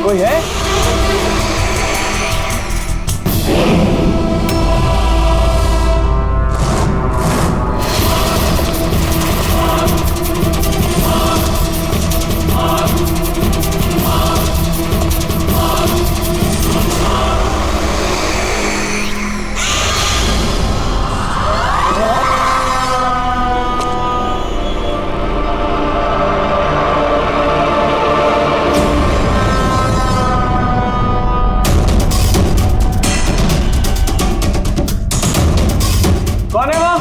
कोई है? कौन है वो?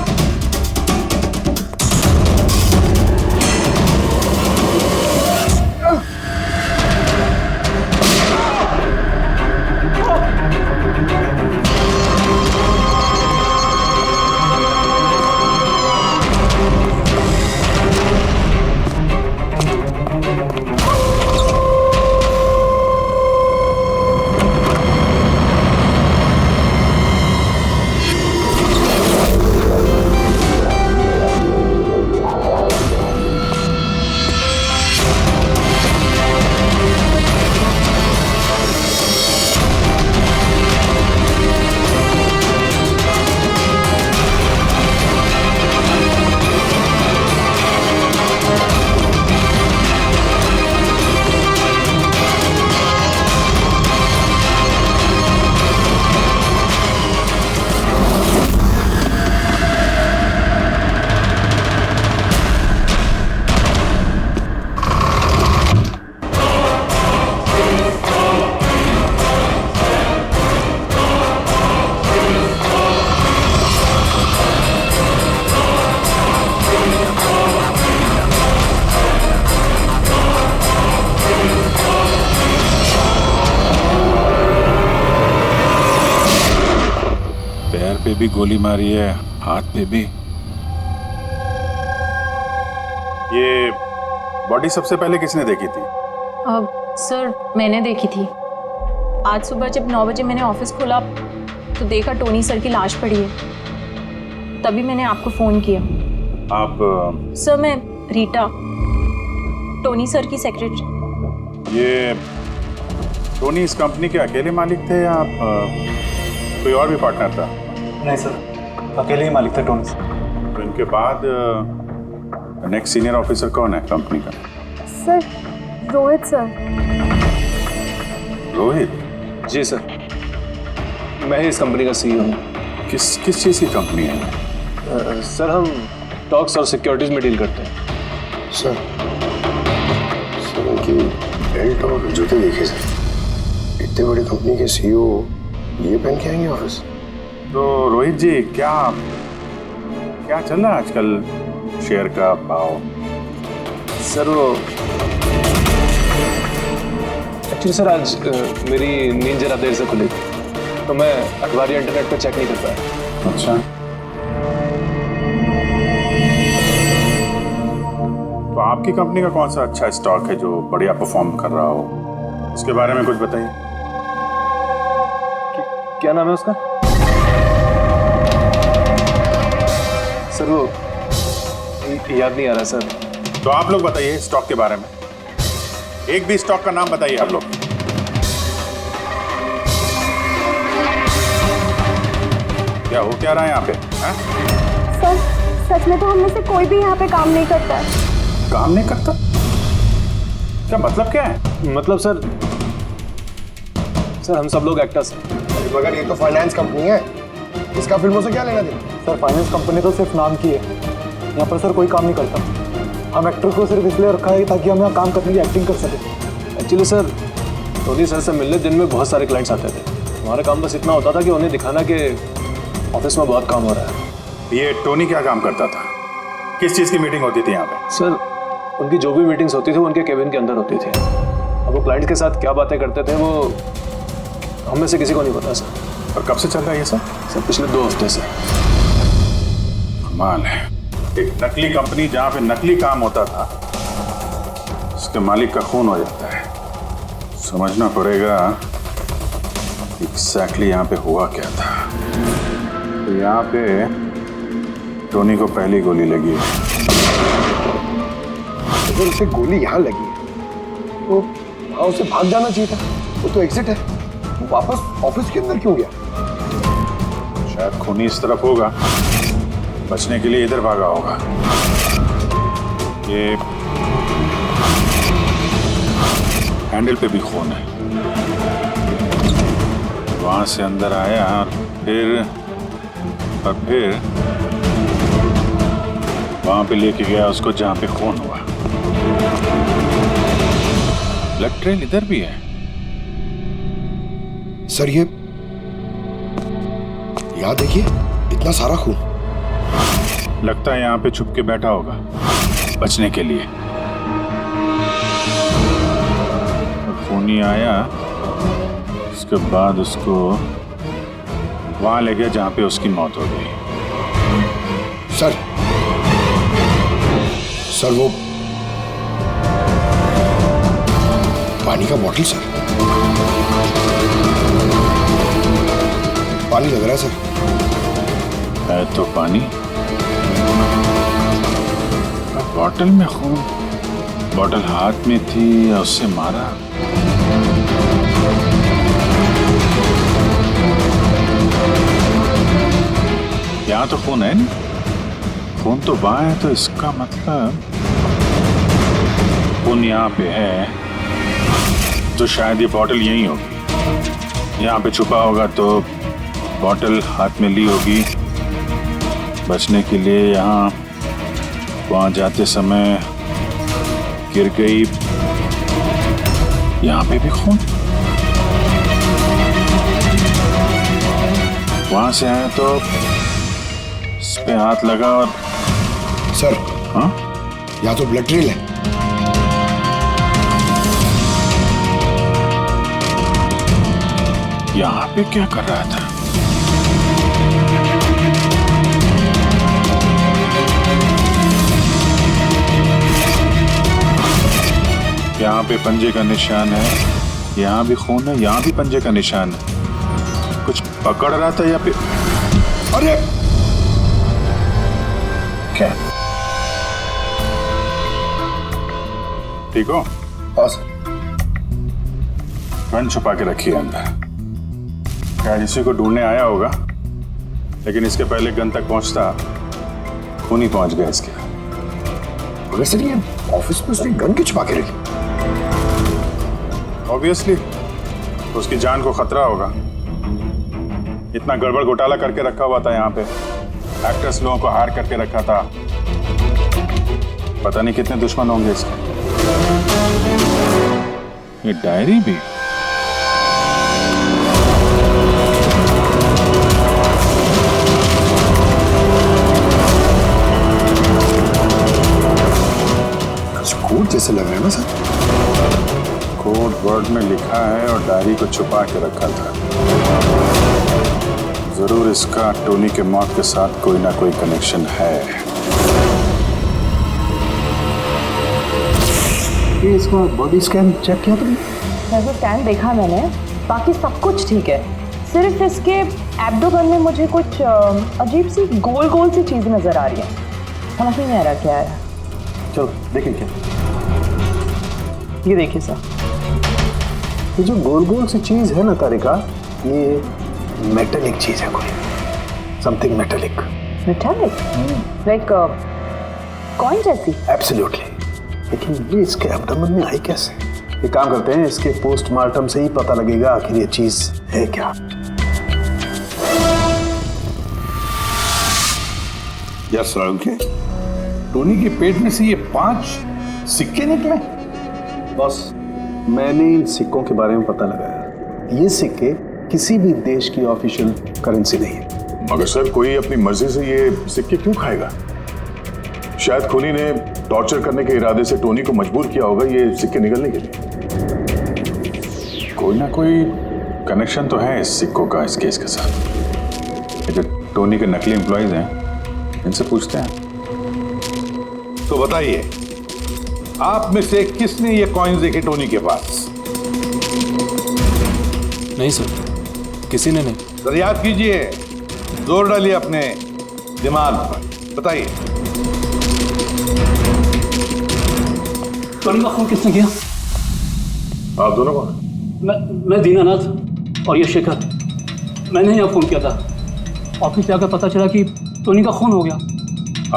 पे भी गोली मारी है, हाथ पे भी। ये बॉडी सबसे पहले किसने देखी थी? सर मैंने देखी थी। आज सुबह जब 9 बजे मैंने ऑफिस खोला तो देखा टोनी सर की लाश पड़ी है, तभी मैंने आपको फ़ोन किया। आप? सर मैं रीटा, टोनी सर की सेक्रेटरी। ये टोनी इस कंपनी के अकेले मालिक थे या आप कोई और भी पार्टनर था? नहीं सर, अकेले ही मालिक थे टोनी सर। तो इनके बाद नेक्स्ट सीनियर ऑफिसर कौन है कंपनी का? Sir Rohit sir. रोहित? जी सर, मैं ही इस कंपनी का सीईओ हूँ। किस चीज़ की कंपनी है? सर हम स्टॉक्स और सिक्योरिटीज में डील करते हैं। सर उनकी बेल्ट और जूते देखे सर, इतने बड़ी कंपनी के सीईओ ये पहन के आएंगे ऑफिस? तो रोहित जी क्या चल रहा है आजकल शेयर का भाव? सर वो एक्चुअली सर आज मेरी नींद जरा देर से खुली थी तो मैं अखबार या इंटरनेट पर चेक नहीं कर पाया। अच्छा, तो आपकी कंपनी का कौन सा अच्छा स्टॉक है जो बढ़िया परफॉर्म कर रहा हो? इसके बारे में कुछ बताइए। क्या नाम है उसका? सर वो याद नहीं आ रहा सर। तो आप लोग बताइए स्टॉक के बारे में, एक भी स्टॉक का नाम बताइए आप लोग। क्या हो क्या रहा है यहाँ पे? सर सच में तो हम में से कोई भी यहाँ पे काम नहीं करता है। काम नहीं करता? क्या मतलब क्या है? मतलब सर हम सब लोग एक्टर्स हैं। मगर ये तो फाइनेंस कंपनी है, इसका फिल्मों से क्या लेना देना? सर फाइनेंस कंपनी तो सिर्फ नाम की है, यहाँ पर सर कोई काम नहीं करता। हम एक्टर को सिर्फ इसलिए रखा है ताकि हम यहाँ काम करने की एक्टिंग कर सकें। एक्चुअली सर टोनी सर से मिलने दिन में बहुत सारे क्लाइंट्स आते थे। हमारा काम बस इतना होता था कि उन्हें दिखाना कि ऑफिस में बहुत काम हो रहा है। ये टोनी क्या काम करता था? किस चीज़ की मीटिंग होती थी यहाँ पे? सर उनकी जो भी मीटिंग्स होती थी वो उनके केबिन के अंदर होती थी। अब वो क्लाइंट के साथ क्या बातें करते थे वो हम में से किसी को नहीं पता सर। और कब से चल रहा है ये सब? सर पिछले 2 हफ्ते से। कमाल है, एक नकली कंपनी जहाँ पे नकली काम होता था उसके मालिक का खून हो जाता है। समझना पड़ेगा एग्जैक्टली यहाँ पे हुआ क्या था। तो यहाँ पे टोनी को पहली गोली लगी है। अगर उसे गोली यहाँ लगी है तो हाँ, उसे भाग जाना चाहिए था, वो तो एग्जिट है, वो वापस ऑफिस के अंदर क्यों गया? शायद खूनी इस तरफ होगा, बचने के लिए इधर भागा होगा। ये हैंडल पे भी खून है, वहां से अंदर आया और फिर वहां पे लेके गया उसको जहां पे खून हुआ। ब्लड ट्रेल इधर भी है। सर ये यहाँ देखिए, इतना सारा खून। लगता है यहाँ पे छुप के बैठा होगा बचने के लिए। खूनी आया, उसके बाद उसको वहां ले गया जहां पे उसकी मौत हो गई। सर वो पानी का बॉटल, सर पानी लग रहा है सर। है तो पानी, बॉटल में खून। बॉटल हाथ में थी या उससे मारा? यहाँ तो खून है नहीं, खून तो वहां है, तो इसका मतलब खून यहाँ पे है, तो शायद ये बॉटल यहीं होगी। यहाँ पे छुपा होगा तो बॉटल हाथ में ली होगी बचने के लिए। यहाँ वहां जाते समय गिर गई, यहाँ पे भी खून। वहां से आया तो इस पे हाथ लगा और सर हाँ, यहाँ तो ब्लड ट्रेल है। यहाँ पे क्या कर रहा था? यहाँ पे पंजे का निशान है, यहाँ भी खून है, यहाँ भी पंजे का निशान है। कुछ पकड़ रहा था या फिर? अरे क्या? ठीक हो? हाँ सर। गन छुपा के रखी है अंदर, शायद इसी को ढूंढने आया होगा, लेकिन इसके पहले गन तक पहुंचता खूनी पहुंच गया इसके। मगर सर ये ऑफिस में उसने गन क्यों छुपा के रखी? ऑब्वियसली उसकी जान को खतरा होगा। इतना गड़बड़ घोटाला करके रखा हुआ था यहाँ पे, एक्टर्स लोगों को हार करके रखा था, पता नहीं कितने दुश्मन होंगे इसके। ये डायरी भी। कोड जैसे लग रहा है ना सर। कोड वर्ड में लिखा है और डायरी को छुपा के रखा था। जरूर इसका टोनी के मौत के साथ कोई ना कोई कनेक्शन है। ये इसका बॉडी स्कैन चेक किया तुमने? वैसे स्कैन देखा मैंने, बाकी सब कुछ ठीक है। सिर्फ इसके एब्डोमेन में मुझे कुछ अजीब सी गोल गोल सी चीज़ नज़र आ रही है, समझ नहीं आ रहा क्या है। चलो देखें क्या। ये देखिए सर, ये जो गोल गोल सी चीज है ना तारिका, ये मेटेलिक चीज है, कोई something metallic. Metallic, like coin जैसी। एब्सोल्युटली। लेकिन ये इसके एब्डोमेन में आई कैसे? एक काम करते हैं, इसके पोस्टमार्टम से ही पता लगेगा आखिर ये चीज है क्या। यस के टोनी के पेट में से ये 5 सिक्के निकले। बॉस, मैंने इन सिक्कों के बारे में पता लगाया। ये सिक्के किसी भी देश की ऑफिशियल करेंसी नहीं है। मगर सर, कोई अपनी मर्जी से ये सिक्के क्यों खाएगा? शायद खूनी ने टॉर्चर करने के इरादे से टोनी को मजबूर किया होगा ये सिक्के निकलने के लिए। कोई ना कोई कनेक्शन तो है इस सिक्कों का इस केस के साथ। जो टोनी के नकली एम्प्लॉइज हैं, इनसे पूछते हैं। तो बताइए, आप में से किसने ये कॉइन्स देखे टोनी के पास? नहीं सर, किसी ने नहीं। सर याद कीजिए, जोर डालिए अपने दिमाग पर, बताइए। टोनी का खून किसने किया? आप दोनों कौन हैं? मैं दीनानाथ और ये शेखर। मैंने यहाँ फ़ोन किया था। ऑफिस से आकर पता चला कि टोनी का खून हो गया।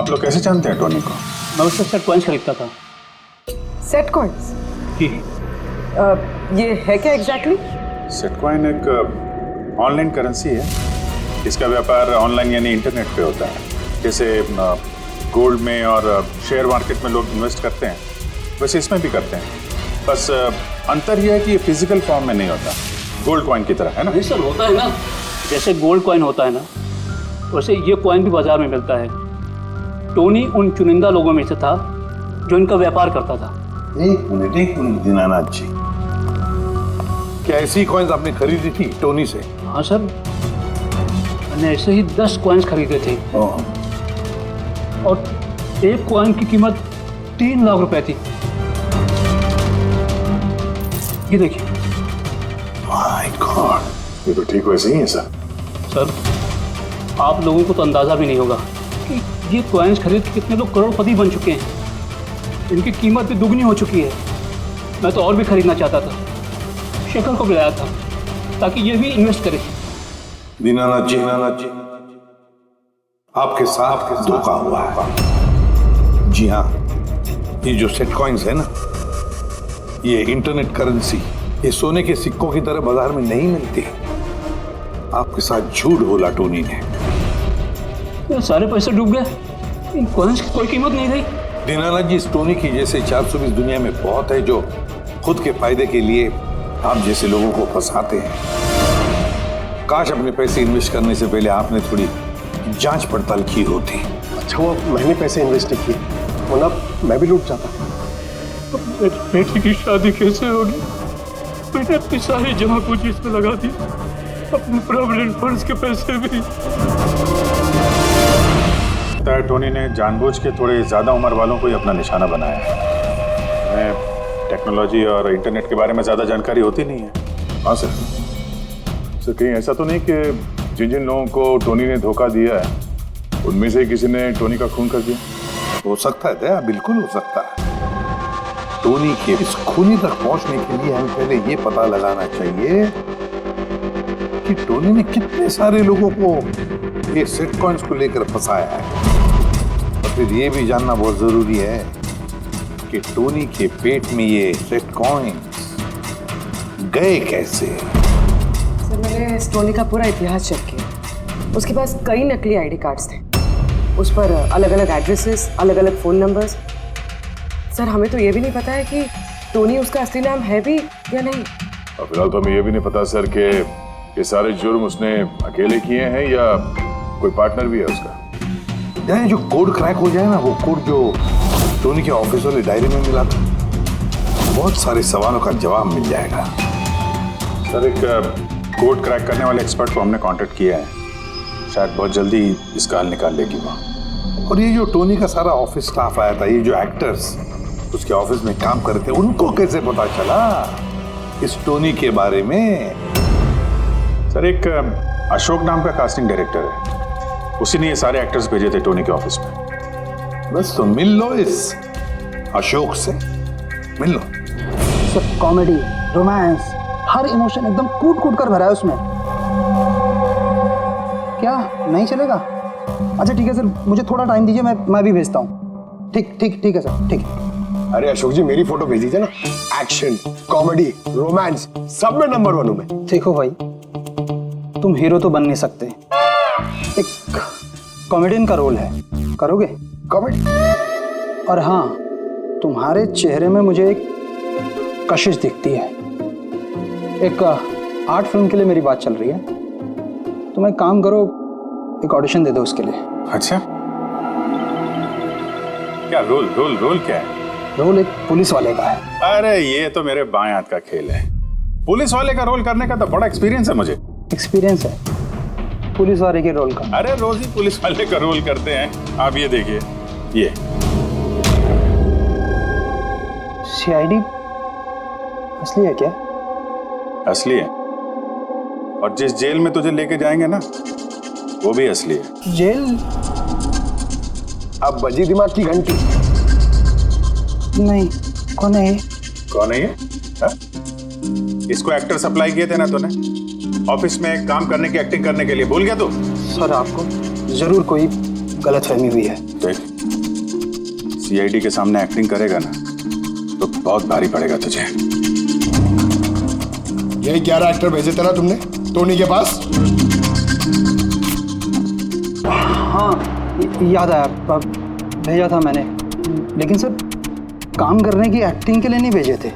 आप लोग कैसे जानते हैं टोनी को? मैं उससे सेट कॉइन्स खरीदता था। Set coins? जी। ये है क्या एग्जैक्टली? सेटकॉइन एक ऑनलाइन करेंसी है। इसका व्यापार ऑनलाइन यानी इंटरनेट पे होता है। जैसे गोल्ड में और शेयर मार्केट में लोग इन्वेस्ट करते हैं, वैसे इसमें भी करते हैं। बस अंतर यह है कि ये फिजिकल फॉर्म में नहीं होता, गोल्ड कॉइन की तरह, है ना? नहीं सर, होता है ना। जैसे गोल्ड कॉइन होता है ना, वैसे ये कॉइन भी बाजार में मिलता है। टोनी उन चुनिंदा लोगों में से था जो इनका व्यापार करता था। एक मिनट दीनानाथ जी, क्या ऐसी कॉइन्स आपने खरीदी थी टोनी से? हाँ सर, मैंने ऐसे ही 10 कॉइन्स खरीदे थे और एक कॉइन की कीमत 3 लाख रुपए थी। ये देखिए। माय गॉड, ये तो ठीक वैसे ही है सर। सर, आप लोगों को तो अंदाजा भी नहीं होगा कि ये कॉइन्स खरीद के कितने लोग करोड़पति बन चुके हैं। इनकी कीमत भी दुगनी हो चुकी है। मैं तो और भी खरीदना चाहता था। शेखर को बुलाया था ताकि ये भी इन्वेस्ट करे। दीनानाथ जी, आपके साथ धोखा हुआ है। जी हाँ, ये जो सेट कॉइन्स है ना, ये इंटरनेट करेंसी, ये सोने के सिक्कों की तरह बाजार में नहीं मिलती। आपके साथ झूठ बोला टोनी ने। ये सारे पैसे डूब गए। इन कॉइन्स की कोई कीमत नहीं रही। दीनानाथ जी, इस टोनी की जैसे 420 दुनिया में बहुत है जो खुद के फायदे के लिए आप जैसे लोगों को फंसाते हैं। काश अपने पैसे इन्वेस्ट करने से पहले आपने थोड़ी जांच पड़ताल की होती। अच्छा वो मैंने पैसे इन्वेस्ट किए, वरना मैं भी लूट जाता। मेरी बेटी की शादी कैसे होगी? मैंने अपनी सारी जमा पूंजी इसमें लगा दी, अपने प्रोविडेंट फंड्स के पैसे भी। लगता है टोनी ने जानबूझ के थोड़े ज़्यादा उम्र वालों को ही अपना निशाना बनाया है। हमें टेक्नोलॉजी और इंटरनेट के बारे में ज़्यादा जानकारी होती नहीं है। हाँ सर। सर, कहीं ऐसा तो नहीं कि जिन जिन लोगों को टोनी ने धोखा दिया है उनमें से किसी ने टोनी का खून कर दिया? हो सकता है दया, बिल्कुल हो सकता है। टोनी के इस खूनी तक पहुंचने के लिए हमें पहले ये पता लगाना चाहिए कि टोनी ने कितने सारे लोगों को ये सेट कॉइन्स को लेकर फंसाया है। और फिर ये भी जानना बहुत जरूरी है कि टोनी के पेट में ये सेट कॉइन्स गए कैसे। सर, मैंने इस टोनी का पूरा इतिहास चेक किया। उसके पास कई नकली आईडी कार्ड्स थे, उस पर अलग अलग एड्रेसेस, अलग अलग फ़ोन नंबर्स। सर, हमें तो ये भी नहीं पता है कि टोनी उसका असली नाम है भी या नहीं। और फिलहाल तो हमें ये भी नहीं पता सर कि ये सारे जुर्म उसने अकेले किए हैं या कोई पार्टनर भी है उसका। यानी जो कोड क्रैक हो जाए ना, वो कोड जो टोनी के ऑफिस वाले डायरी में मिला था, बहुत सारे सवालों का जवाब मिल जाएगा। सर, एक कोड क्रैक करने वाले एक्सपर्ट को हमने कांटेक्ट किया है। शायद बहुत जल्दी इसका हल निकाल लेगी वो। और ये जो टोनी का सारा ऑफिस स्टाफ आया था, ये जो एक्टर्स उसके ऑफिस में काम करते थे, उनको कैसे पता चला इस टोनी के बारे में? सर, एक अशोक नाम का कास्टिंग डायरेक्टर है, उसी ने ये सारे एक्टर्स भेजे थे टोनी के ऑफिस में। बस तो मिल लो इस अशोक से, मिल लो। सब कॉमेडी, रोमांस, हर इमोशन एकदम कूट कूट कर भरा है उसमें। क्या नहीं चलेगा? अच्छा ठीक है सर, मुझे थोड़ा टाइम दीजिए, मैं भी भेजता हूँ। ठीक है सर, ठीक है। अरे अशोक जी, मेरी फोटो भेज दीजिए ना। एक्शन, कॉमेडी, रोमांस, सब में नंबर 1 हूं मैं। देखो भाई, तुम हीरो तो बन नहीं सकते, एक कॉमेडियन का रोल है, करोगे? कॉमेडी? और हाँ, तुम्हारे चेहरे में मुझे एक कशिश दिखती है। एक आर्ट फिल्म के लिए मेरी बात चल रही है, तुम एक काम करो, एक ऑडिशन दे दो उसके लिए। अच्छा, क्या रोल क्या है? रोल एक पुलिस वाले का है। अरे ये तो मेरे बाएं हाथ का खेल है। पुलिस वाले का रोल करने का तो बड़ा एक्सपीरियंस है मुझे। एक्सपीरियंस है पुलिस वाले के रोल का? अरे रोज ही पुलिस वाले का रोल करते हैं। आप ये देखिए, ये सीआईडी असली है क्या? असली है, और जिस जेल में तुझे लेके जाएंगे ना, वो भी असली है। जेल? अब बजी दिमाग की घंटी। नहीं, कौन है ये? कौन है ये? इसको एक्टर सप्लाई किए थे ना तूने ऑफिस में काम करने की एक्टिंग करने के लिए, भूल गया तू? सर आपको ज़रूर कोई गलतफहमी हुई है। देख, सीआईडी के सामने एक्टिंग करेगा ना तो बहुत भारी पड़ेगा तुझे। यही 11 एक्टर भेजे थे ना तुमने टोनी के पास? हाँ याद आया, भेजा था मैंने, लेकिन सर काम करने की एक्टिंग के लिए नहीं भेजे थे,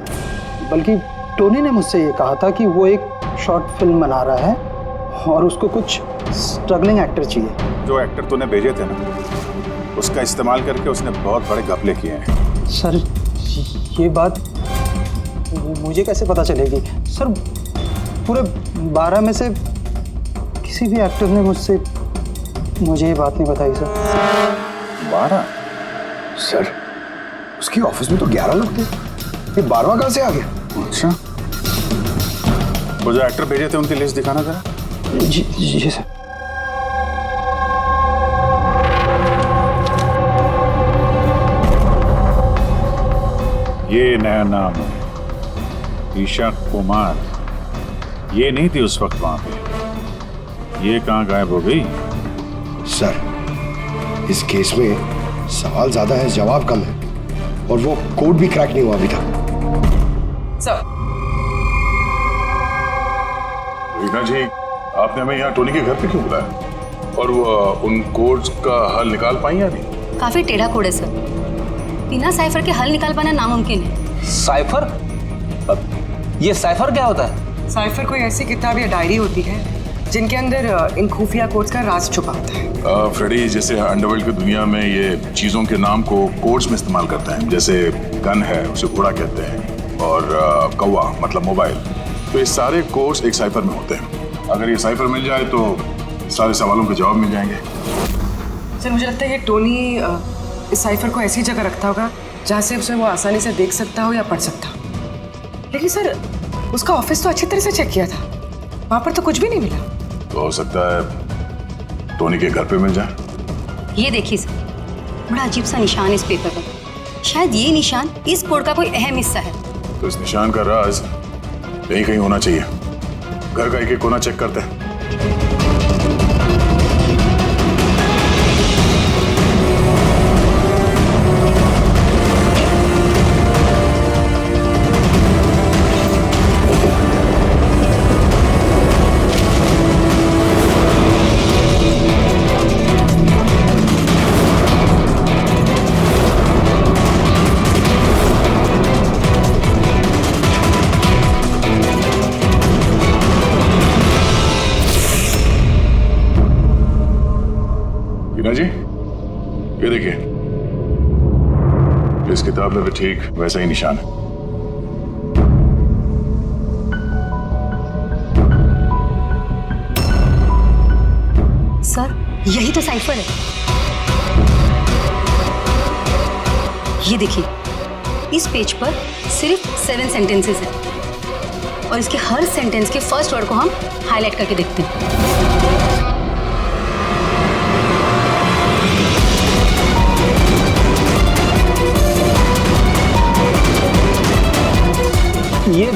बल्कि टोनी ने मुझसे ये कहा था कि वो एक शॉर्ट फिल्म बना रहा है और उसको कुछ स्ट्रगलिंग एक्टर चाहिए। जो एक्टर तूने भेजे थे ना उसका इस्तेमाल करके उसने बहुत बड़े घपले किए हैं। सर ये बात मुझे कैसे पता चलेगी? सर पूरे 12 में से किसी भी एक्टर ने मुझे ये बात नहीं बताई सर। 12? सर उसकी ऑफिस में तो 11 लोग थे, ये 12वां कहां से आ गया? अच्छा, वो जो एक्टर भेजे थे उनकी लिस्ट दिखाना जरा। जी सर। ये नया नाम है, ईशा कुमार। ये नहीं थी उस वक्त वहां पे, ये कहाँ गायब हो गई? सर इस केस में सवाल ज्यादा है, जवाब कम है, और वो कोड भी क्रैक नहीं हुआ अभी तक। सर रीना जी, आपने हमें यहाँ टोनी के घर पे क्यों बुलाया? और वो उन कोड्स का हल निकाल पाई या नहीं? काफी टेढ़ा कोड है सर, बिना साइफर के हल निकाल पाना नामुमकिन है। साइफर? ये साइफर क्या होता है? साइफर कोई ऐसी किताब या डायरी होती है जिनके अंदर इन खुफिया कोड्स का राज छुपा होता है। फ्रेडी, जैसे अंडरवर्ल्ड की दुनिया में ये चीजों के नाम को कोड्स में इस्तेमाल करते हैं, जैसे गन है उसे घोड़ा कहते हैं, और कौवा मतलब मोबाइल, तो ये सारे कोड्स एक साइफर में होते हैं। अगर ये साइफर मिल जाए तो सारे सवालों के जवाब मिल जाएंगे। सर मुझे लगता है ये टोनी इस साइफर को ऐसी जगह रखता होगा जहाँ से उसे वो आसानी से देख सकता हो या पढ़ सकता हो। लेकिन सर उसका ऑफिस तो अच्छी तरह से चेक किया था, वहाँ पर तो कुछ भी नहीं मिला। तो हो सकता है टोनी के घर पे मिल जाए। ये देखिए सर, बड़ा अजीब सा निशान इस पेपर पर, शायद ये निशान इस कोड का कोई अहम हिस्सा है। तो इस निशान का राज यहीं कहीं होना चाहिए। घर का एक कोना चेक करते हैं। जी, ये देखिए, इस किताब में भी ठीक वैसा ही निशान है। सर यही तो साइफर है। ये देखिए, इस पेज पर सिर्फ 7 सेंटेंसेस हैं और इसके हर सेंटेंस के फर्स्ट वर्ड को हम हाईलाइट करके देखते हैं। ये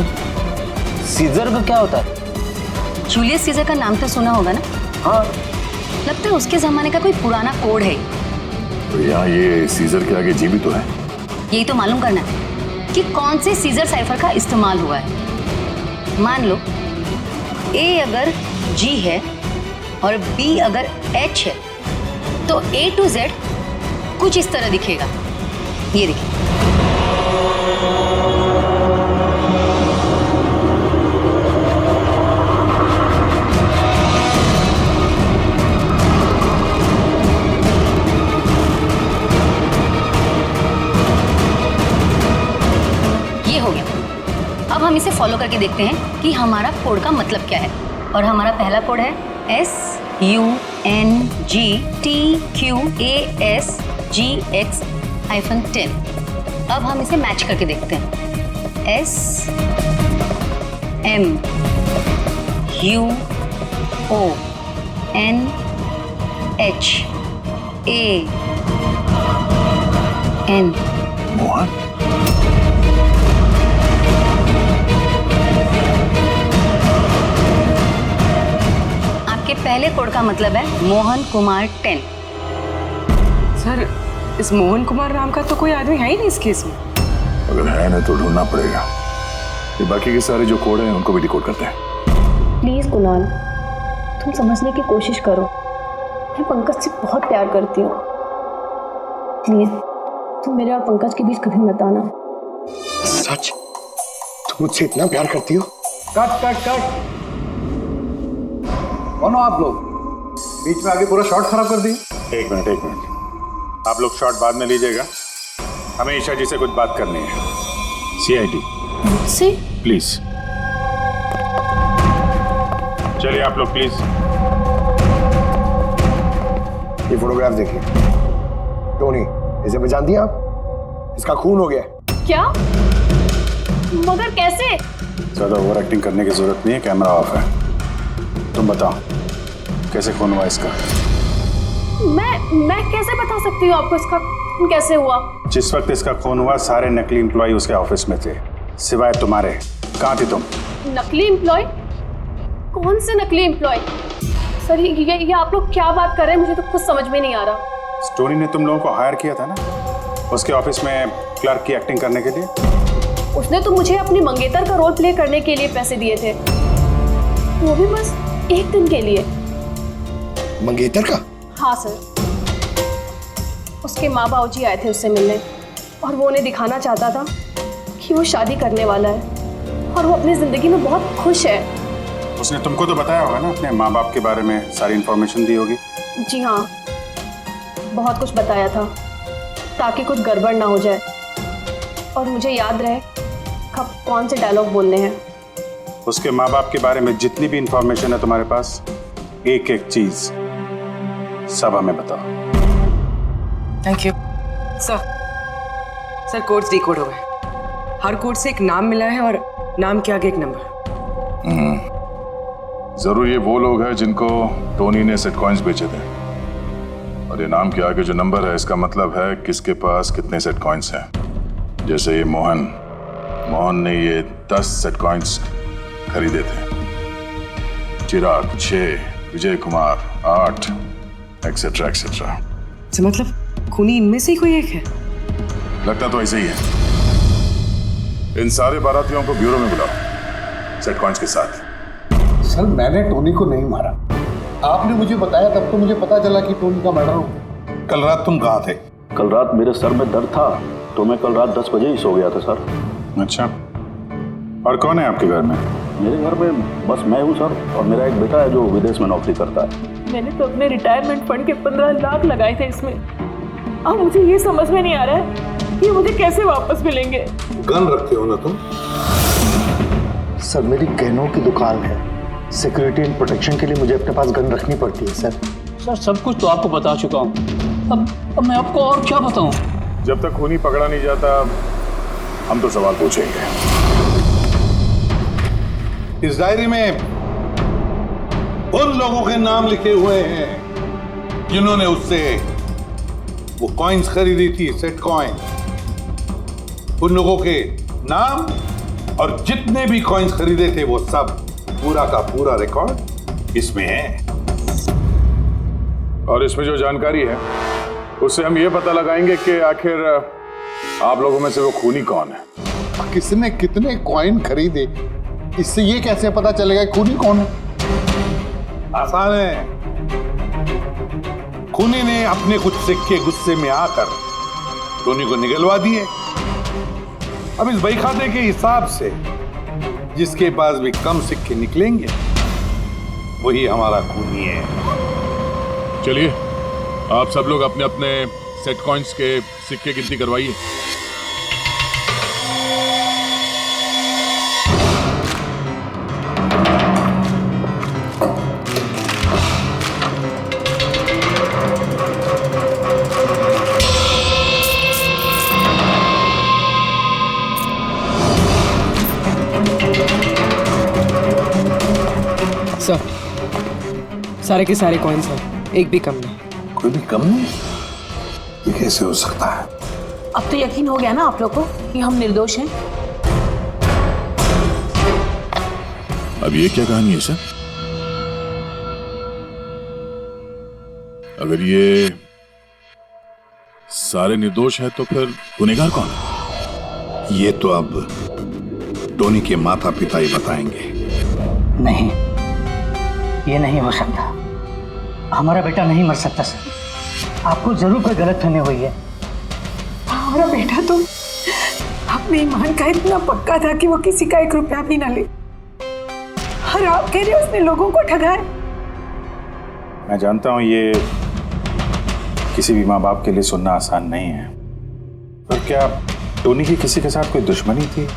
सीजर का क्या होता है? जूलियस सीजर का नाम तो सुना होगा ना? हाँ। लगता है उसके जमाने का कोई पुराना कोड है। तो यहाँ ये सीजर के आगे जी भी तो है। यही तो मालूम करना है कि कौन से सीजर साइफर का इस्तेमाल हुआ है। मान लो ए अगर जी है और बी अगर एच है तो A to Z कुछ इस तरह दिखेगा। ये देखिए, हो गया। अब हम इसे फॉलो करके देखते हैं कि हमारा कोड का मतलब क्या है। और हमारा पहला कोड है SUNGTQASGX-10। अब हम इसे मैच करके देखते हैं। SMUONHAN। मोहन? पहले कोड का मतलब है मोहन कुमार 10। सर इस मोहन कुमार नाम का तो कोई आदमी है ही नहीं इस केस में। अगर है ना तो ढूंढना पड़ेगा। ये बाकी के सारे जो कोड हैं उनको भी डिकोड करते हैं। प्लीज कुणाल, तुम समझने की कोशिश करो। मैं पंकज से बहुत प्यार करती हूँ। प्लीज तुम मेरे और पंकज के बीच कभी मत आना। सच? तुम मुझसे इतना प्यार करती हो? Cut cut cut. कौन हो आप लोग? बीच में आगे पूरा शॉट खराब कर दिए। एक मिनट, आप लोग शॉट बाद में लीजिएगा। हमें ईशा जी से कुछ बात करनी है। CID मुझसे? प्लीज चलिए आप लोग प्लीज। ये फोटोग्राफ देखिए। टोनी, इसे पहचान दिया आप? इसका खून हो गया। क्या? मगर कैसे? ज्यादा ओवर एक्टिंग करने की जरूरत नहीं है, कैमरा ऑफ है। तुम बताओ कैसे खून हुआ इसका? मैं कैसे बता सकती हूँ आपको इसका खून कैसे हुआ? जिस वक्त इसका खून हुआ सारे नकली एम्प्लॉय उसके ऑफिस में थे, सिवाय तुम्हारे। कहाँ थी तुम? नकली एम्प्लॉय? कौन से नकली एम्प्लॉय? सर ये आप लोग क्या बात कर रहे हैं? मुझे तो कुछ समझ में नहीं आ रहा। टोनी ने तुम लोगों को हायर किया था ना उसके ऑफिस में क्लर्क की एक्टिंग करने के लिए। उसने तो मुझे अपनी मंगेतर का रोल प्ले करने के लिए पैसे दिए थे, वो भी बस एक दिन के लिए। मंगेतर का? हाँ सर, उसके माँ बाबूजी आए थे उससे मिलने और वो उन्हें दिखाना चाहता था कि वो शादी करने वाला है और वो अपनी जिंदगी में बहुत खुश है। उसने तुमको तो बताया होगा ना अपने माँ बाप के बारे में, सारी इंफॉर्मेशन दी होगी। जी हाँ, बहुत कुछ बताया था ताकि कुछ गड़बड़ ना हो जाए और मुझे याद रहे कब कौन से डायलॉग बोलने हैं। उसके माँ बाप के बारे में जितनी भी इंफॉर्मेशन है तुम्हारे पास, एक एक चीज सब हमें बताओ। Thank you sir. Codes decode हो गए। हर कोड से एक नाम मिला है और नाम के आगे एक नंबर। जरूर ये वो लोग हैं जिनको टोनी ने सेट कॉइन्स बेचे थे, और ये नाम के आगे जो नंबर है इसका मतलब है किसके पास कितने सेट कॉइन्स हैं। जैसे ये मोहन ने ये 10 सेट कॉइन्स खरीदे थे, चिराग 6, विजय कुमार 8, एक्सेट्रा एक्सेट्रा। तो मतलब खूनी इनमें से ही कोई एक है? लगता तो ऐसे ही है। इन सारे बारातियों को ब्यूरो में बुलाओ सेट कॉइन्स के साथ। सर मैंने टोनी को नहीं मारा, आपने मुझे बताया तब तो मुझे पता चला कि टोनी का मर्डर हो गया। कल रात तुम कहाँ थे? कल रात मेरे सर में दर्द था तो मैं कल रात 10 बजे ही सो गया था सर। अच्छा, और कौन है आपके घर में? मेरे घर में बस मैं हूँ सर, और मेरा एक बेटा है जो विदेश में नौकरी करता है। मैंने तो अपने रिटायरमेंट फंड के 15 लाख लगाए थे इसमें। अब मुझे ये समझ में नहीं आ रहा है ये मुझे कैसे वापस मिलेंगे। गन रखते हो ना तुम? सर मेरी गहनों की दुकान है, सिक्योरिटी एंड प्रोटेक्शन के लिए मुझे अपने पास गन रखनी पड़ती है सर। सर सब कुछ तो आपको बता चुका हूँ, अब मैं आपको और क्या बताऊँ? जब तक खूनी पकड़ा नहीं जाता हम तो सवाल पूछेंगे। इस डायरी में उन लोगों के नाम लिखे हुए हैं जिन्होंने उससे वो कॉइन्स खरीदी थी, सेट कॉइन। उन लोगों के नाम और जितने भी कॉइन्स खरीदे थे वो सब, पूरा का पूरा रिकॉर्ड इसमें है। और इसमें जो जानकारी है उससे हम ये पता लगाएंगे कि आखिर आप लोगों में से वो खूनी कौन है। किसने कितने कॉइन खरीदे, इससे ये कैसे पता चलेगा खूनी कौन है? आसान है। खूनी ने अपने कुछ सिक्के गुस्से में आकर टोनी को निगलवा दिए। अब इस बहीखाते के हिसाब से जिसके पास भी कम सिक्के निकलेंगे वही हमारा खूनी है। चलिए आप सब लोग अपने अपने सेट कॉइन्स के सिक्के गिनती करवाइए। सर सारे के सारे कॉइन्स हैं, एक भी कम नहीं। कोई भी कम नहीं? ये कैसे हो सकता है? अब तो यकीन हो गया ना आप लोग को कि हम निर्दोष हैं। अब ये क्या कहानी है सर? अगर ये सारे निर्दोष है तो फिर गुनहगार कौन है? ये तो अब टोनी के माता पिता ही बताएंगे। नहीं, ये नहीं हो सकता। हमारा बेटा नहीं मर सकता सर। आपको जरूर कोई गलतफहमी हुई है। हमारा बेटा तो अपने ईमान का इतना पक्का था कि वो किसी का 1 रुपया भी ना ले, और आप कह रहे हो उसने लोगों को ठगा है। मैं जानता हूं ये किसी भी माँ बाप के लिए सुनना आसान नहीं है, पर क्या टोनी की किसी के साथ कोई दुश्मनी थी?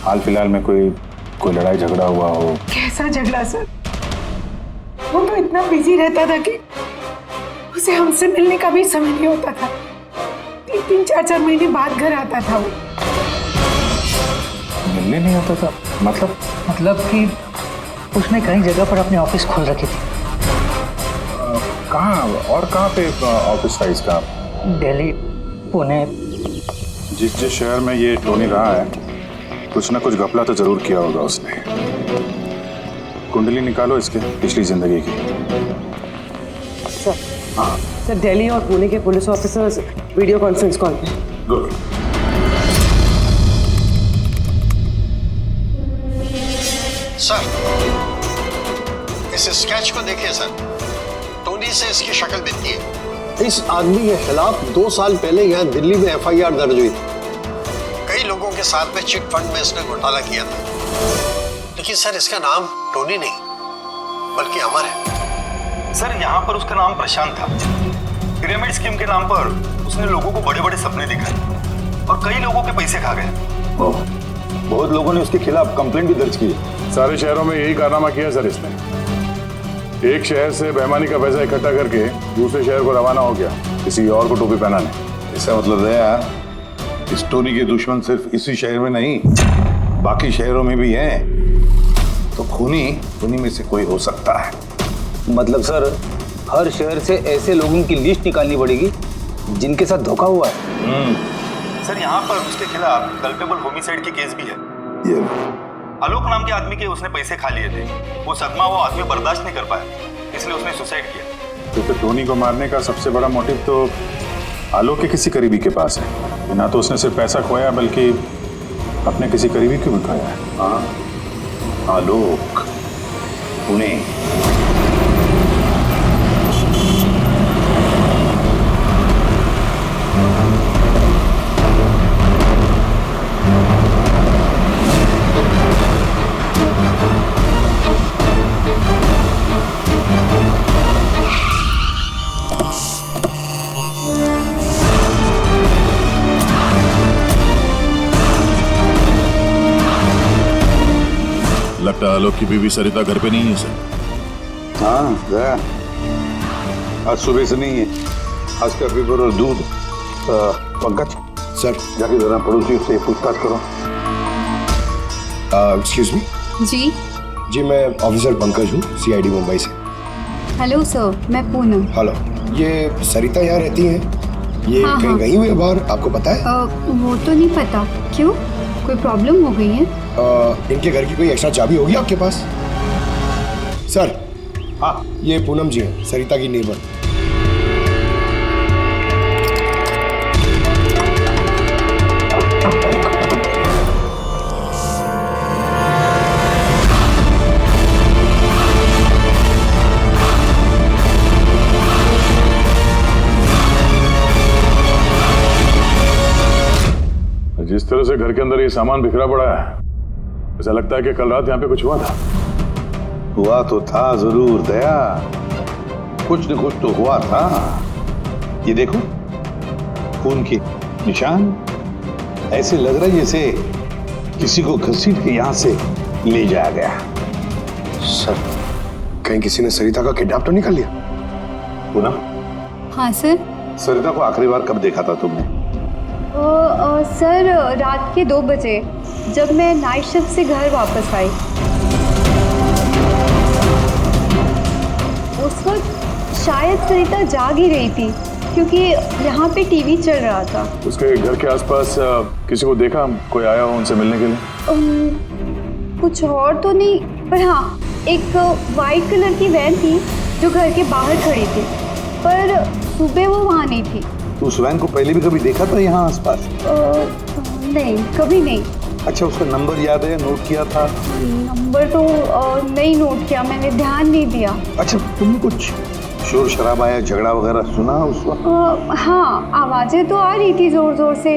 हाल फिलहाल में कोई लड़ाई झगड़ा हुआ हो? कैसा झगड़ा सर? वो तो इतना बिजी रहता था कि उसे हमसे मिलने का भी समय नहीं होता था। 3-3, 4-4 महीने बाद घर आता था वो। मिलने नहीं आता था? मतलब कि उसने कई जगह पर अपने ऑफिस खोल रखी थी। कहाँ पे ऑफिस था इसका? दिल्ली, पुणे। जिस शहर में ये टोनी रहा है, कुछ ना कुछ घपला तो जरूर किया होगा उसने। कुंडली निकालो इसके पिछली जिंदगी की। सर, हाँ सर, दिल्ली और पुणे के police officers video conference call पे। गुड। सर, इस स्केच को देखिए सर। टोनी से इसकी शक्ल मिलती है। इस आदमी के खिलाफ 2 साल पहले यहाँ दिल्ली में FIR दर्ज हुई थी। कई लोगों के साथ में चिट फंड में इसने घोटाला किया था, लेकिन सर इसका नाम टोनी नहीं बल्कि अमर है। सर, यहाँ पर उसका नाम प्रशांत था। पिरामिड स्कीम के नाम पर उसने लोगों को बड़े बड़े सपने दिखाए और कई लोगों के पैसे खा गए। बहुत लोगों ने उसके खिलाफ कंप्लेंट भी दर्ज की। सारे शहरों में यही कारनामा किया सर इसने। एक शहर से बेईमानी का पैसा इकट्ठा करके दूसरे शहर को रवाना हो गया किसी और को टोपी पहनाने। इसका मतलब है इस टोनी के दुश्मन सिर्फ इसी शहर में नहीं, बाकी शहरों में भी हैं। तो खूनी में से कोई हो सकता है। मतलब सर, हर शहर से ऐसे लोगों की लिस्ट निकालनी पड़ेगी जिनके साथ धोखा हुआ है। सर, यहाँ पर उसके खिलाफ कल्पेबल होमिसाइड की केस भी है। ये आलोक नाम के आदमी के उसने पैसे खा लिए थे। वो सदमा वो आदमी बर्दाश्त नहीं कर पाया, इसलिए उसने सुसाइड किया। तो फिर टोनी को मारने का सबसे बड़ा मोटिव तो आलोक के किसी करीबी के पास है। ना तो उसने सिर्फ पैसा खोया बल्कि अपने किसी करीबी को भी खोया है। हाँ, आलोक, पुणे। लगता है आलोक की बीवी सरिता घर पे नहीं है सर। हाँ, गया। आज सुबह से नहीं है। आज का पेपर और दूध। पंकज सर, जाके जरा पड़ोसी से पूछताछ करो। Excuse me. जी, मैं ऑफिसर पंकज हूँ, CID मुंबई से। हेलो सर, मैं पूनम। हेलो, ये सरिता यहाँ रहती हैं? ये हाँ, कहीं गई हुई है बाहर, आपको पता है? वो तो नहीं पता। क्यों, कोई प्रॉब्लम हो गई है? इनके घर की कोई एक्स्ट्रा चाबी होगी आपके पास? सर, हाँ, ये पूनम जी हैं, सरिता की नेबर। जिस तरह से घर के अंदर ये सामान बिखरा पड़ा है, ऐसा लगता है कि कल रात यहाँ पे कुछ हुआ था। हुआ तो था जरूर दया, कुछ न कुछ तो हुआ था। ये देखो, खून के निशान। ऐसे लग रहा है जैसे किसी को घसीट के यहाँ से ले जाया गया। सर, कहीं किसी ने सरिता का किडनैप तो नहीं कर लिया? पूनम? हाँ सर। सरिता को आखिरी बार कब देखा था तुमने? सर, रात के 2 बजे, जब मैं नाइट शिफ्ट से घर वापस आई। उस वक्त शायद सरिता जाग ही रही थी, क्योंकि यहाँ पे टीवी चल रहा था। उसके घर के आसपास किसी को देखा, कोई आया हो उनसे मिलने के लिए? कुछ और तो नहीं, पर हाँ, एक वाइट कलर की वैन थी जो घर के बाहर खड़ी थी, पर सुबह वो वहाँ नहीं थी। तो उस वैन को पहले भी कभी देखा था यहाँ आसपास? नहीं, कभी नहीं। अच्छा, उसका नंबर याद है, नोट किया था? नंबर तो नहीं नोट किया, मैंने ध्यान नहीं दिया। अच्छा, तुमने कुछ शोर शराबा या झगड़ा वगैरह सुना उस वक्त? हाँ, आवाज़ें तो आ रही थी ज़ोर ज़ोर से,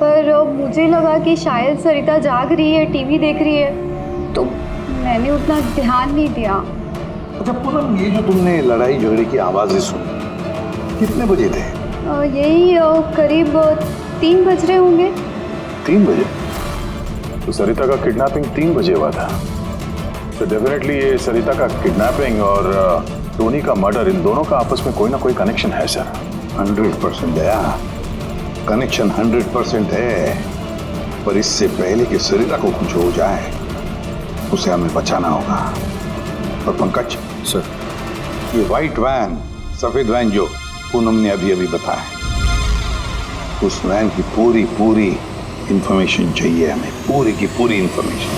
पर मुझे लगा कि शायद सरिता जाग रही है, टीवी देख रही है, तो मैंने उतना ध्यान नहीं दिया। अच्छा पूनम, ये जो तुमने लड़ाई झगड़े की आवाज़ें सुनी, कितने बजे थे? यही करीब 3 बज रहे होंगे। 3 बजे? तो सरिता का किडनैपिंग 3 बजे हुआ था। तो डेफिनेटली ये सरिता का किडनैपिंग और टोनी का मर्डर, इन दोनों का आपस में कोई ना कोई कनेक्शन है सर। 100% है, कनेक्शन 100% है, पर इससे पहले कि सरिता को कुछ हो जाए उसे हमें बचाना होगा। और पंकज सर, ये व्हाइट वैन, सफेद वैन जो पूनम ने अभी अभी बताया, उस वैन की पूरी इंफॉर्मेशन चाहिए हमें, पूरी की पूरी इंफॉर्मेशन।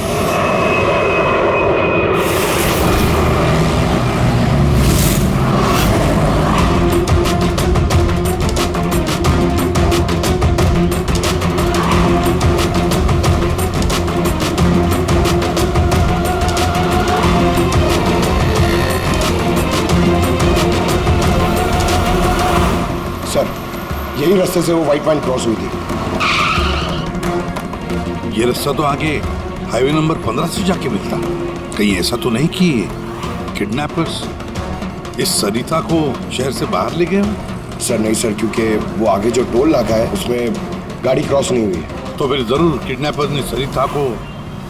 यही रास्ते से वो व्हाइट वैन क्रॉस हुई थी। ये रास्ता तो आगे हाईवे नंबर 15 से जाके मिलता। कहीं ऐसा तो नहीं कि किडनैपर्स इस सरिता को शहर से बाहर ले गए हो? सर नहीं सर, क्योंकि वो आगे जो टोल नाका है उसमें गाड़ी क्रॉस नहीं हुई। तो फिर जरूर किडनैपर ने सरिता को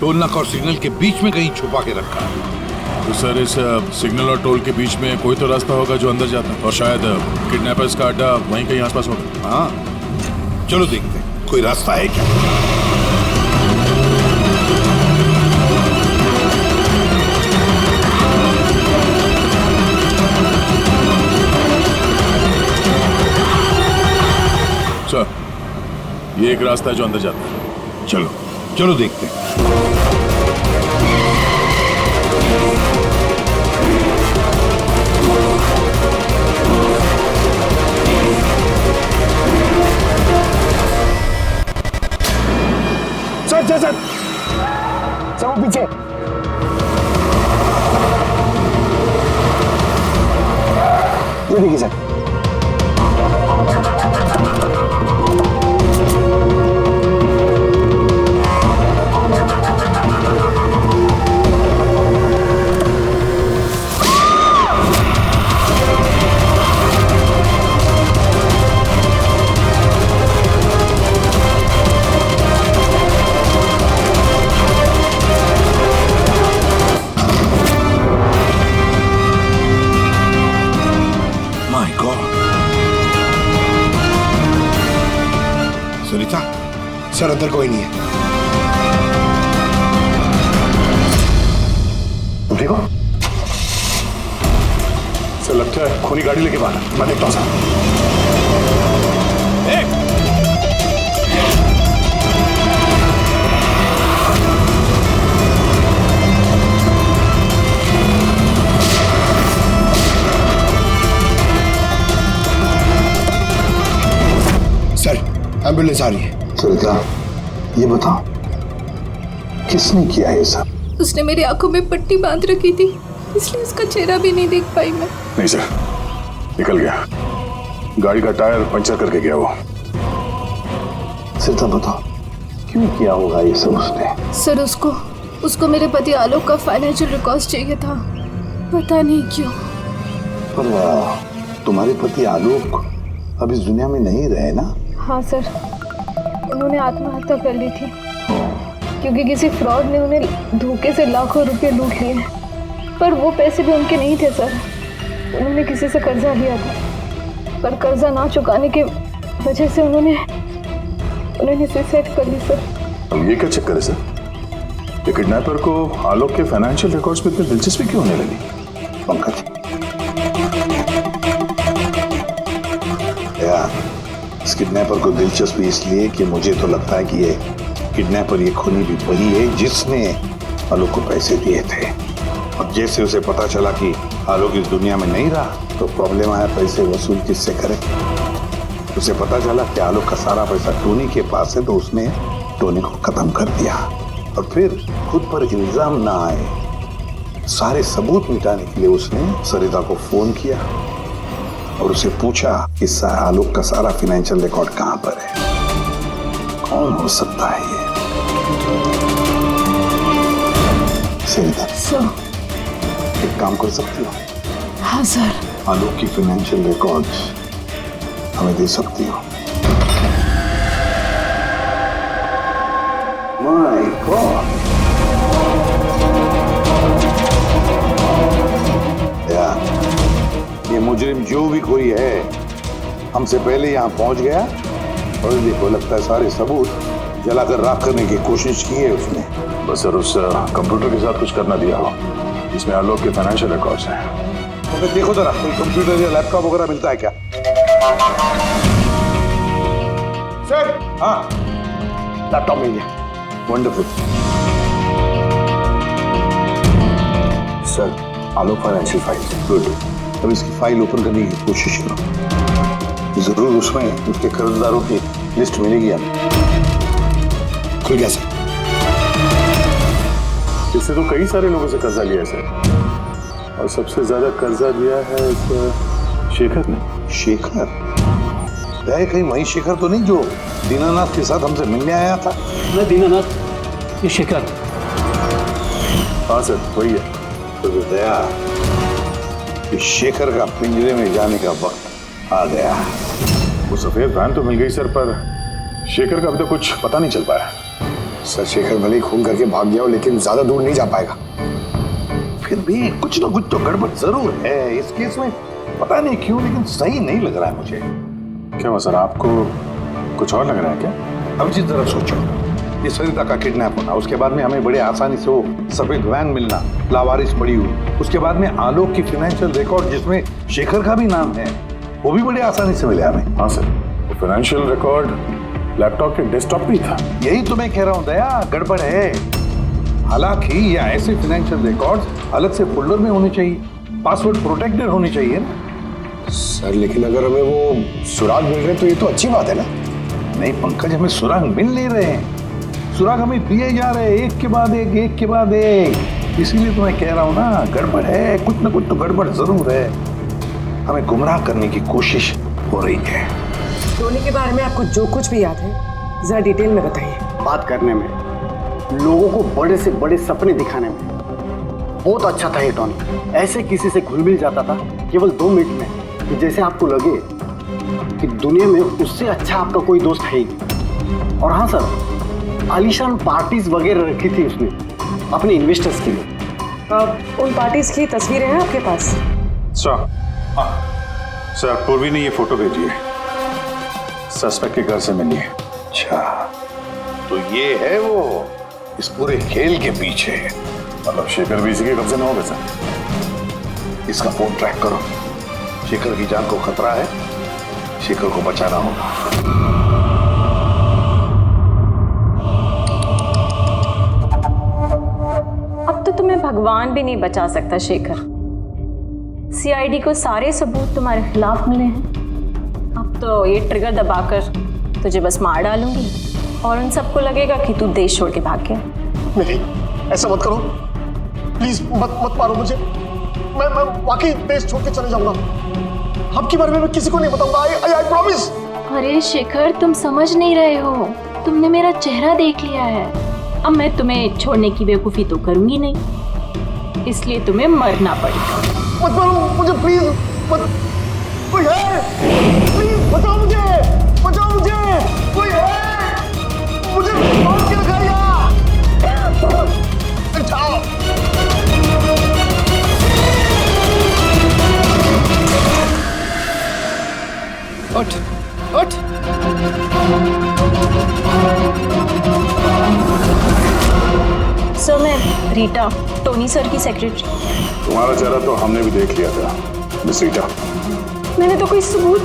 टोल नाका और सिग्नल के बीच में कहीं छुपा के रखा। तो सर, इस सिग्नल और टोल के बीच में कोई तो रास्ता होगा जो अंदर जाता है, और शायद किडनैपर्स का अड्डा वहीं कहीं आसपास होगा। हाँ, चलो देखते हैं कोई रास्ता है क्या। सर, ये एक रास्ता है जो अंदर जाता है। चलो देखते हैं। सर वो पीछे। ये देखिए सर। सरिता? सर अंदर कोई नहीं है। तुम ठीक हो? सर लगता है खूनी गाड़ी लेके बाहर। मैं देखता हूँ सर। सर एम्बुलेंस आ रही है। सरिता, ये बताओ किसने किया ये सब? उसने मेरी आंखों में पट्टी बांध रखी थी, इसलिए उसका चेहरा भी नहीं देख पाई मैं। नहीं सर, निकल गया। गाड़ी का टायर पंचर करके गया वो। सरिता बताओ क्यों किया होगा ये सब उसने? सर उसको मेरे पति आलोक का फाइनेंशियल रिकॉर्ड चाहिए था, पता नहीं क्यों। पर तुम्हारे पति आलोक अब इस दुनिया में नहीं रहे ना? हाँ सर, उन्होंने आत्महत्या कर ली थी क्योंकि किसी फ्रॉड ने उन्हें धोखे से लाखों रुपए लूट लिए। पर वो पैसे भी उनके नहीं थे सर, उन्होंने किसी से कर्जा लिया था, पर कर्जा ना चुकाने की वजह से उन्होंने सुसाइड कर ली सर। अब ये क्या चक्कर है सर? ये किडनैपर को आलोक के फाइनेंशियल रिकॉर्ड्स में इतनी दिलचस्पी क्यों होने लगी? पंकज, यार इस किडनैपर को दिलचस्पी इसलिए कि मुझे तो लगता है कि ये किडनैपर, ये खूनी भी वही है जिसने आलोक को पैसे दिए थे अब जैसे उसे पता चला कि आलोक इस दुनिया में नहीं रहा तो प्रॉब्लम आया, पैसे वसूल किससे करे। उसे पता चला कि आलोक का सारा पैसा टोनी के पास है तो उसने टोनी को खत्म कर दिया और फिर खुद पर इल्जाम ना आए सारे सबूत मिटाने के लिए उसने सरिता को फोन किया और उसे पूछा कि आलोक का सारा फाइनेंशियल रिकॉर्ड कहां पर है। कौन हो सकता है ये? सरिता सर, एक काम कर सकती हो? हाँ सर। आलोक की फाइनेंशियल रिकॉर्ड्स हमें दे सकती हो? माय गॉड, ये मुजरिम जो भी कोई है हमसे पहले यहाँ पहुंच गया और देखो लगता है सारे सबूत जलाकर राख करने की कोशिश की है उसने। बस सर उस कंप्यूटर के साथ कुछ करना दिया हो जिसमें आलोक के फाइनेंशियल रिकॉर्ड्स हैं। तो फिर देखो जरा कोई कंप्यूटर या लैपटॉप वगैरह मिलता है क्या? सर, हाँ लैपटॉप मिल गया। वंडरफुल। सर, आलोक फाइनेंशियल फाइल। गुड। अब इसकी फाइल ओपन करने की कोशिश करो, जरूर उसमें उसके कर्जदारों की लिस्ट मिलेगी हमें। खुल गया सर। इससे तो कई सारे लोगों से कर्जा लिया है सर, और सबसे ज्यादा कर्जा दिया है इस शेखर ने। शेखर? कहीं वही शेखर तो नहीं जो दीनानाथ के साथ हमसे मिलने आया था? मैं दीनानाथ, ये शेखर। हाँ सर वही है। तो दया, इस शेखर का पिंजरे में जाने का वक्त आ गया। वो सफेद वैन तो मिल गई सर, पर शेखर का अभी तक कुछ पता नहीं चल पाया। सर, शेखर भले ही खून करके भाग गया हो लेकिन ज्यादा दूर नहीं जा पाएगा। फिर भी कुछ ना कुछ तो गड़बड़ जरूर है इस केस में। पता नहीं क्यों लेकिन सही नहीं लग रहा है मुझे। क्या हुआ सर, आपको कुछ और लग रहा है क्या? अब जिस तरह सोचो, ये सरिता का किडनैप होना, उसके बाद में हमें बड़े आसानी से वो सफेद वैन मिलना लावारिस पड़ी हुई, उसके बाद में आलोक की फाइनेंशियल रिकॉर्ड जिसमें शेखर का भी नाम है वो भी बड़े आसानी से मिले हमें। हाँ सर, वो फाइनेंशियल रिकॉर्ड लैपटॉप के डेस्कटॉप पे था। यही तो मैं कह रहा हूँ दया, गड़बड़ है। हालांकि ये ऐसे फाइनेंशियल रिकॉर्ड्स अलग से फोल्डर में होने चाहिए, पासवर्ड प्रोटेक्टेड होनी चाहिए ना सर। लेकिन अगर हमें वो सुराग मिल रहे तो ये तो अच्छी बात है ना। नहीं पंकज, हमें सुराग मिल नहीं रहे हैं, सुराग हमें दिए जा रहे हैं एक के बाद एक, एक के बाद एक। इसीलिए तो मैं कह रहा हूँ ना, गड़बड़ है, कुछ ना कुछ तो गड़बड़ जरूर है। हमें गुमराह करने की कोशिश हो रही है। टोनी के बारे में आपको जो कुछ भी याद है जरा डिटेल में बताइए। बात करने में, लोगों को बड़े से बड़े सपने दिखाने में बहुत अच्छा था ये टोनी। ऐसे किसी से घुल मिल जाता था केवल 2 मिनट में कि जैसे आपको लगे कि दुनिया में उससे अच्छा आपका कोई दोस्त है ही। और हाँ सर, आलीशान पार्टीज वगैरह रखी थी उसने अपने इन्वेस्टर्स के लिए। उन पार्टीज की तस्वीरें हैं आपके पास? सर, हाँ सर, पूर्वी ने ये फोटो भेजी है, सस्पेक्ट के घर से मिली है। अच्छा, तो ये है वो इस पूरे खेल के पीछे। मतलब शेखर भी इसी के कब्जे में होगा सर। इसका फोन ट्रैक करो, शेखर की जान को खतरा है, शेखर को बचाना होगा। अब तो तुम्हें भगवान भी नहीं बचा सकता शेखर। सीआईडी को सारे सबूत तुम्हारे खिलाफ मिले हैं। अब तो ये ट्रिगर दबाकर तुझे बस मार डालूंगी और उन सबको लगेगा कि तू देश छोड़ के भाग गया। नहीं, ऐसा मत करो प्लीज, मत मारो मुझे। मैं वाकई देश छोड़ के चले जाऊंगा। आपके बारे में मैं किसी को नहीं बताऊंगा। I promise. अरे शेखर, तुम समझ नहीं रहे हो, तुमने मेरा चेहरा देख लिया है। अब मैं तुम्हें छोड़ने की बेवकूफ़ी तो करूंगी नहीं, इसलिए तुम्हें मरना पड़ेगा। मत मारो मुझे प्लीज, मत। कोई है? प्लीज बचाओ मुझे, बचाओ मुझे, कोई है? मुझे मार के दिखाइए। जाओ। उठ, उठ। सर, मैं रीटा, टोनी सर की सेक्रेटरी। तुम्हारा चेहरा तो हमने भी देख लिया था मिस रीटा। मैंने तो कोई सबूत,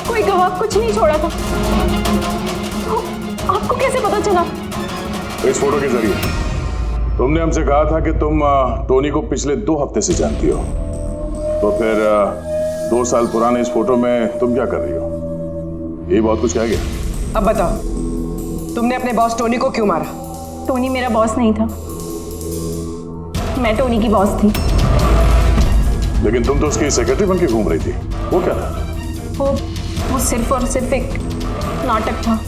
कोई गवाह कुछ नहीं छोड़ा था। तो आपको कैसे पता चला? तो इस फोटो के जरिए तुमने हमसे कहा था कि तुम टोनी को पिछले 2 हफ्ते से जानती हो, तो फिर 2 साल पुराने इस फोटो में तुम क्या कर रही हो? ये बहुत कुछ कह गया। अब बताओ, तुमने अपने बॉस टोनी को क्यों मारा? टोनी मेरा बॉस नहीं था, मैं टोनी की बॉस थी। लेकिन तुम तो उसकी सेक्रेटरी बन के घूम रही थी, वो क्या था? वो सिर्फ और सिर्फ एक नाटक था,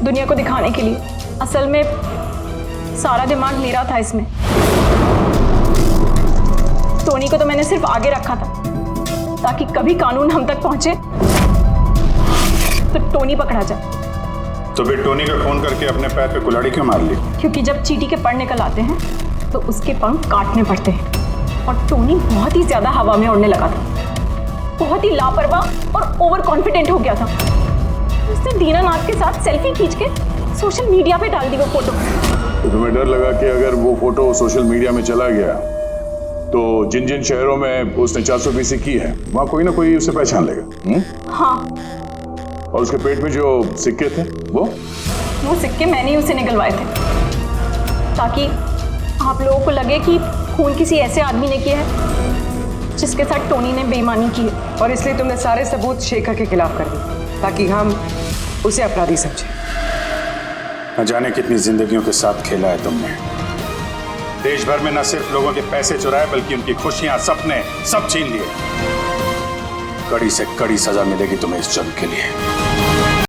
दुनिया को दिखाने के लिए। असल में सारा दिमाग मेरा था इसमें। टोनी को तो मैंने सिर्फ आगे रखा था ताकि कभी कानून हम तक पहुंचे तो टोनी पकड़ा जाए। तो फिर टोनी का फोन करके अपने पैर पे कुल्हाड़ी क्यों मार ली? क्योंकि जब चींटी के पर निकल आते हैं तो उसके पंख काटने पड़ते हैं, और टोनी बहुत ही ज्यादा हवा में उड़ने लगा था, बहुत ही लापरवाह और ओवर कॉन्फिडेंट हो गया था। उसने दीनानाथ के साथ सेल्फी खींच के सोशल मीडिया पे डाल दी वो फोटो। तो तुम्हें डर लगा कि अगर वो फोटो सोशल मीडिया में चला गया तो जिन जिन शहरों में उसने 420 की है वहां कोई ना कोई उसे पहचान लेगा। हाँ। और उसके पेट में जो सिक्के थे वो सिक्के मैंने ही उसे निकलवाए थे ताकि आप लोगों को लगे कि खून किसी ऐसे आदमी ने किया है जिसके साथ टोनी ने बेईमानी की है। और इसलिए तुमने सारे सबूत शेखर के खिलाफ कर दिए ताकि हम उसे अपराधी समझें। न जाने कितनी जिंदगियों के साथ खेला है तुमने। देश भर में न सिर्फ लोगों के पैसे चुराए बल्कि उनकी खुशियां, सपने सब छीन लिए। कड़ी से कड़ी सजा मिलेगी तुम्हें इस जुर्म के लिए।